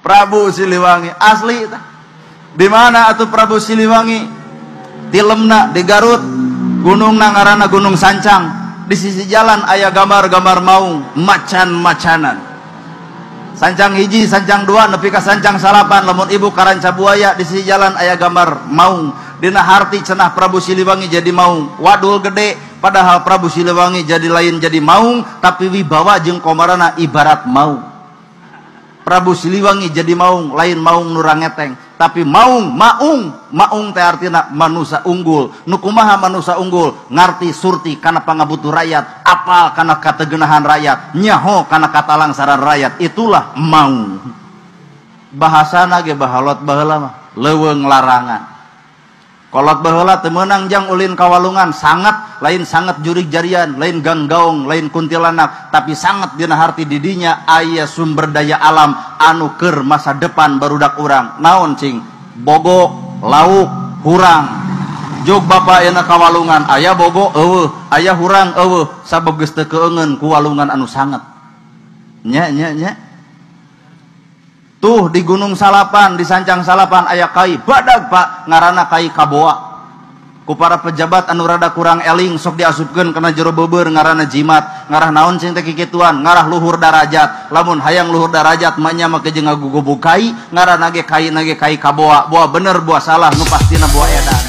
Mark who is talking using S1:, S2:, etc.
S1: Prabu Siliwangi asli. Di mana atuh Prabu Siliwangi? Di Lemna, di Garut. Gunung nangarana Gunung Sancang. Di sisi jalan aya gambar-gambar maung, macan-macanan. Sancang hiji, sancang dua, nepi ka sancang salapan, lamun ibu karanca buaya. Di sisi jalan aya gambar maung. Dina harti cenah Prabu Siliwangi jadi maung. Wadul gede, padahal Prabu Siliwangi jadi lain jadi maung, tapi wibawa jeung komarana ibarat maung. Prabu Siliwangi jadi maung, lain maung nurangeteng, tapi maung teh artina manusia unggul. Nu kumaha manusia unggul? Ngarti surti kana pangabutuh rakyat, apal kana kategenahan rakyat, nyaho kana katalangsaran rakyat. Itulah maung. Bahasana ge bahalot baheula mah leuweung larangan. Kolot baheula teu meunang jang ulin kawalungan, sangat lain sangat jurig jarian, lain ganggaung, lain kuntilanak, tapi sangat dina harti didinya aya sumber daya alam anu keur masa depan barudak urang. Naon cing? Bogo, lauk, hurang. Jog bapa euna kawalungan, aya bogo eueuh, aya hurang eueuh, sabab geus teu keungeun ku walungan anu sanget. Nya. Tuh di Gunung Salapan, di Sancang Salapan aya kai badag Pak, ngaranna kai Kaboa. Ku para pejabat anu rada kurang eling sok diasupkeun kana jero beubeur ngaranna jimat. Ngarah naon cing teh kikituan? Ngarah luhur darajat. Lamun hayang luhur darajat mah nya make jeung ngagugubuk kai, ngaranna ge kai Kaboa. Boa bener boa salah nu pastina boa edan.